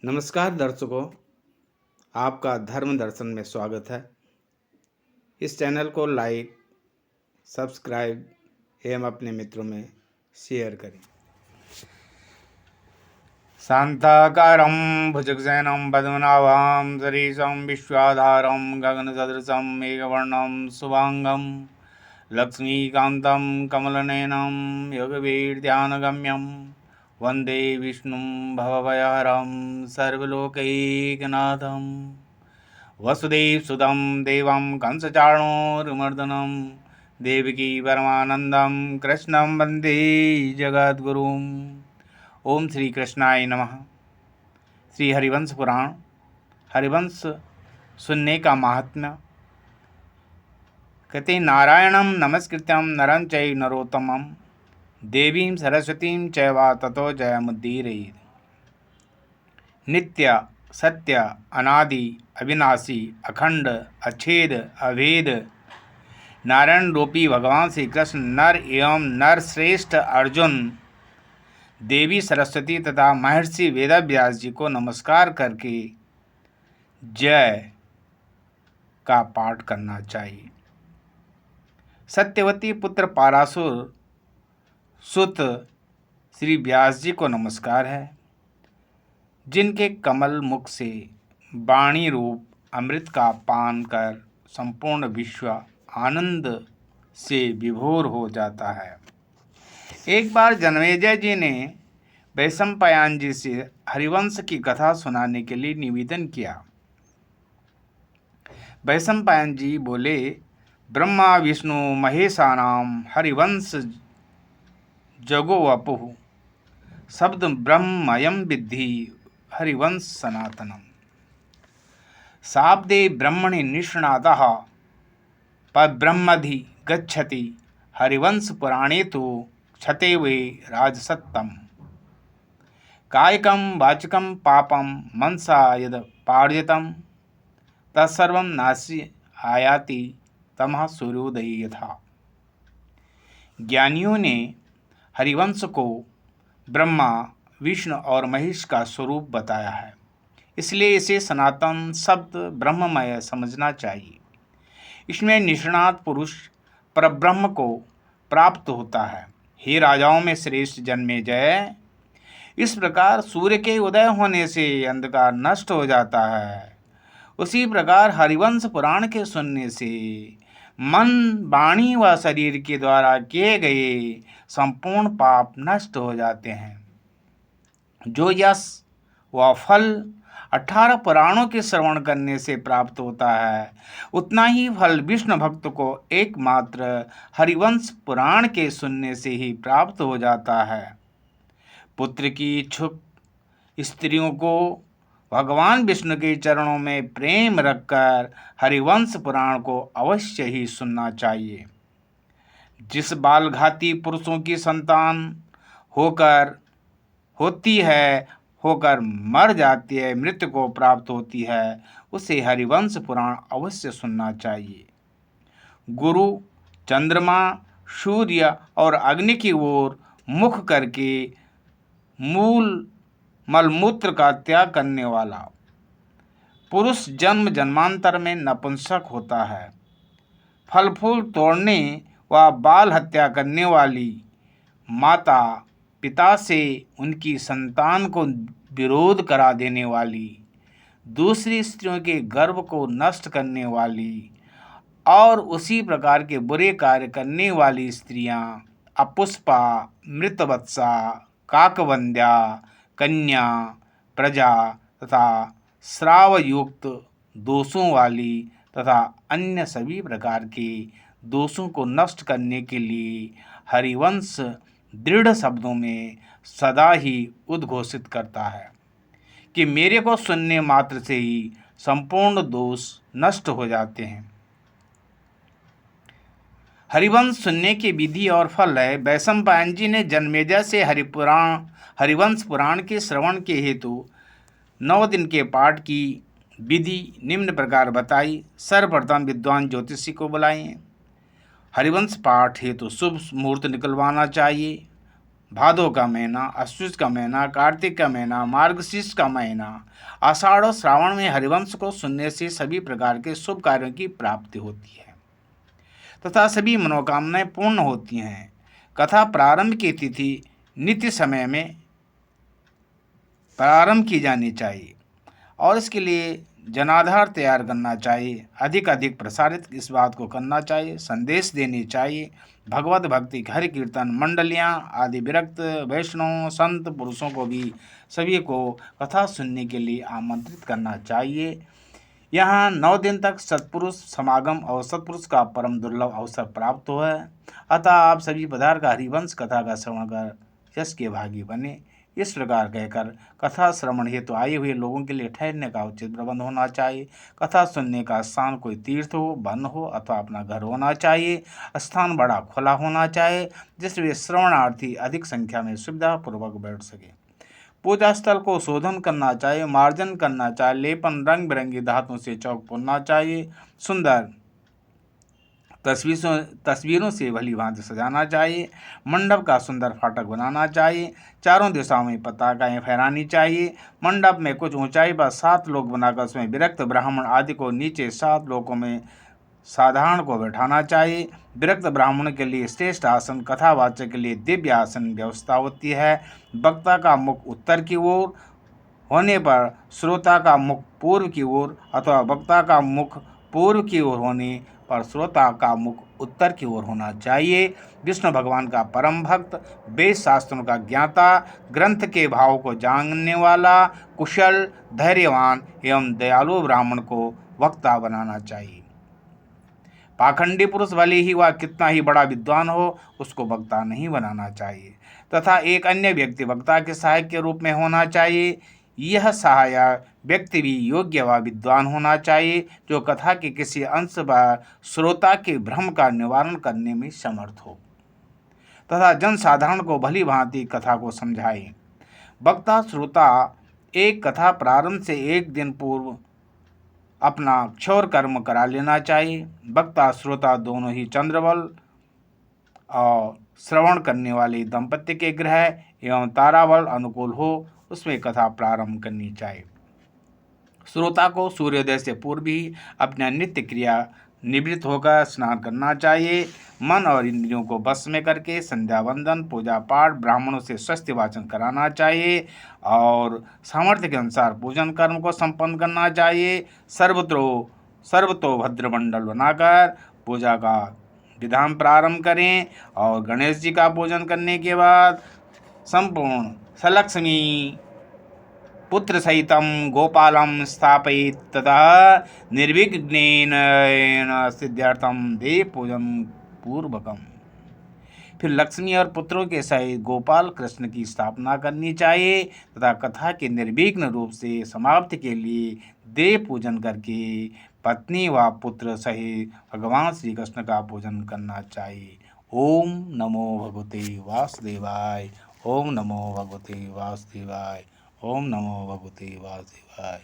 नमस्कार दर्शकों, आपका धर्म दर्शन में स्वागत है। इस चैनल को लाइक, सब्सक्राइब एवं अपने मित्रों में शेयर करें। शान्ताकारं भुजगशयनं पद्मनाभं सरीशं विश्वाधारं गगनसदृशं मेघवर्णं शुभांगं लक्ष्मीकान्तं कमलनयनं योगवीर्ध्यानगम्यं वन्दे विष्णुं भवभयहरं सर्वलोकैकनाथं वसुदेवसुतं देवं कंसचाणूरमर्दनं देवकी परमानन्दं कृष्णं वन्दे जगद्गुरुम्। ओम श्री कृष्णाय नमः। श्री हरिवंश पुराण हरिवंश सुनने का महात्म्य। कहते नारायणं नमस्कृत्यं नरं चैव नरोत्तमं देवीं सरस्वतीं चैव ततो जयमुदीरयेत्। नित्य सत्य अनादि अविनाशी अखंड अछेद अभेद नारायण रूपी भगवान श्री कृष्ण नर एवं नर श्रेष्ठ अर्जुन देवी सरस्वती तथा महर्षि वेदव्यास जी को नमस्कार करके जय का पाठ करना चाहिए। सत्यवती पुत्र पारासुर सुत श्री व्यास जी को नमस्कार है, जिनके कमल मुख से वाणी रूप अमृत का पान कर संपूर्ण विश्व आनंद से विभोर हो जाता है। एक बार जन्मेजय जी ने वैशंपायन जी से हरिवंश की कथा सुनाने के लिए निवेदन किया। वैशंपायन जी बोले, ब्रह्मा विष्णु महेशानाम हरिवंश जगो वपुः शब्द ब्रह्मयम विद्धि हरिवंश सनातनम। शाब्दे ब्रह्मणि निष्णातः परब्रह्मधि गच्छति हरिवंश पुराणे तो क्षते वे राजसत्तम। कायिकं वाचिकं पापं मनसा यद पार्जितं तत्सर्वं नाशि आयाति तमः सूर्योदये यथा। ज्ञानियों ने हरिवंश को ब्रह्मा विष्णु और महेश का स्वरूप बताया है, इसलिए इसे सनातन शब्द ब्रह्ममय समझना चाहिए। इसमें निष्णात पुरुष परब्रह्म को प्राप्त होता है। हे राजाओं में श्रेष्ठ जन्मेजय, इस प्रकार सूर्य के उदय होने से अंधकार नष्ट हो जाता है, उसी प्रकार हरिवंश पुराण के सुनने से मन वाणी व शरीर के द्वारा किए गए संपूर्ण पाप नष्ट हो जाते हैं। जो यश व फल 18 पुराणों के श्रवण करने से प्राप्त होता है, उतना ही फल विष्णु भक्त को एकमात्र हरिवंश पुराण के सुनने से ही प्राप्त हो जाता है। पुत्र की इच्छुक स्त्रियों को भगवान विष्णु के चरणों में प्रेम रखकर हरिवंश पुराण को अवश्य ही सुनना चाहिए। जिस बालघाती पुरुषों की संतान होकर मर जाती है, मृत्यु को प्राप्त होती है, उसे हरिवंश पुराण अवश्य सुनना चाहिए। गुरु चंद्रमा सूर्य और अग्नि की ओर मुख करके मलमूत्र का त्याग करने वाला पुरुष जन्म जन्मांतर में नपुंसक होता है। फल फूल तोड़ने व बाल हत्या करने वाली माता पिता से उनकी संतान को विरोध करा देने वाली, दूसरी स्त्रियों के गर्भ को नष्ट करने वाली और उसी प्रकार के बुरे कार्य करने वाली स्त्रियां अपुष्पा, मृतवत्सा, काकवंद्या, कन्या, प्रजा तथा श्रावयुक्त दोषों वाली तथा अन्य सभी प्रकार के दोषों को नष्ट करने के लिए हरिवंश दृढ़ शब्दों में सदा ही उद्घोषित करता है कि मेरे को सुनने मात्र से ही संपूर्ण दोष नष्ट हो जाते हैं। हरिवंश सुनने की विधि और फल है। वैशंपायन जी ने जन्मेजय से हरिवंश पुराण के श्रवण के हेतु 9 दिन के पाठ की विधि निम्न प्रकार बताई। सर्वप्रथम विद्वान ज्योतिषी को बुलाएं। हरिवंश पाठ हेतु शुभ मुहूर्त निकलवाना चाहिए। भादो का महीना, अश्विन का महीना, कार्तिक का महीना, मार्गशीर्ष का महीना, आषाढ़ और श्रावण में हरिवंश को सुनने से सभी प्रकार के शुभ कार्यों की प्राप्ति होती है तथा सभी मनोकामनाएं पूर्ण होती हैं। कथा प्रारंभ की तिथि नित्य समय में प्रारंभ की जानी चाहिए और इसके लिए जनाधार तैयार करना चाहिए। अधिक अधिक प्रसारित इस बात को करना चाहिए, संदेश देनी चाहिए। भगवत भक्ति, हरि कीर्तन मंडलियाँ आदि विरक्त वैष्णव संत पुरुषों को भी सभी को कथा सुनने के लिए आमंत्रित करना चाहिए। यहाँ 9 दिन तक सत्पुरुष समागम और सत्पुरुष का परम दुर्लभ अवसर प्राप्त हुआ है। अतः आप सभी पधार का हरिवंश कथा का श्रवण कर यश के भागी बने। इस प्रकार कहकर कथा श्रवण हेतु आए हुए लोगों के लिए ठहरने का उचित प्रबंध होना चाहिए। कथा सुनने का स्थान कोई तीर्थ हो, वन हो अथवा अपना घर होना चाहिए। स्थान बड़ा खुला होना चाहिए जिससे वे श्रवणार्थी अधिक संख्या में सुविधापूर्वक बैठ सके। पूजा स्थल को शोधन करना चाहिए, मार्जन करना चाहिए, लेपन रंग बिरंगी धातुओं से चौक पुनना चाहिए, सुंदर तस्वीरों से भली भांति सजाना चाहिए, मंडप का सुंदर फाटक बनाना चाहिए, चारों दिशाओं में पताकाएं फहरानी चाहिए। मंडप में कुछ ऊंचाई पर 7 लोग बनाकर उसमें विरक्त ब्राह्मण आदि को नीचे 7 लोगों में साधारण को बैठाना चाहिए। विरक्त ब्राह्मण के लिए श्रेष्ठ आसन, कथावाचक के लिए दिव्य आसन व्यवस्था होती है। वक्ता का मुख उत्तर की ओर होने पर श्रोता का मुख पूर्व की ओर अथवा वक्ता का मुख पूर्व की ओर होने पर श्रोता का मुख उत्तर की ओर होना चाहिए। विष्णु भगवान का परम भक्त, वेद शास्त्रों का ज्ञाता, ग्रंथ के भाव को जानने वाला, कुशल, धैर्यवान एवं दयालु ब्राह्मण को वक्ता बनाना चाहिए। पाखंडी पुरुष भले ही वह कितना ही बड़ा विद्वान हो, उसको वक्ता नहीं बनाना चाहिए तथा एक अन्य व्यक्ति वक्ता के सहायक के रूप में होना चाहिए। यह सहायक व्यक्ति भी योग्य व विद्वान होना चाहिए जो कथा के किसी अंश व श्रोता के भ्रम का निवारण करने में समर्थ हो तथा जनसाधारण को भली भांति कथा को समझाए। वक्ता श्रोता एक कथा प्रारंभ से एक दिन पूर्व अपना क्षौर कर्म करा लेना चाहिए। वक्ता श्रोता दोनों ही चंद्रबल और श्रवण करने वाले दंपत्ति के ग्रह एवं ताराबल अनुकूल हो उसमें कथा प्रारंभ करनी चाहिए। श्रोता को सूर्योदय से पूर्व ही अपना नित्य क्रिया निवृत्त होकर स्नान करना चाहिए। मन और इंद्रियों को वश में करके संध्या वंदन, पूजा पाठ, ब्राह्मणों से स्वस्ति वाचन कराना चाहिए और सामर्थ्य के अनुसार पूजन कर्म को संपन्न करना चाहिए। सर्वतो भद्रमंडल बनाकर पूजा का विधान प्रारंभ करें और गणेश जी का पूजन करने के बाद संपूर्ण सलक्ष्मी पुत्र सहितं गोपालं स्थापयित ततः निर्विघ्नेन सिद्ध्यर्थं देव पूजन पूर्वकम। फिर लक्ष्मी और पुत्रों के सहित गोपाल कृष्ण की स्थापना करनी चाहिए तथा कथा के निर्विघ्न रूप से समाप्ति के लिए देव पूजन करके पत्नी व पुत्र सहित भगवान श्री कृष्ण का पूजन करना चाहिए। ओम नमो भगवते वासुदेवाय। ओम नमो भगवते वासुदेवाय। ओम नमो भगवते वासुदेवाय।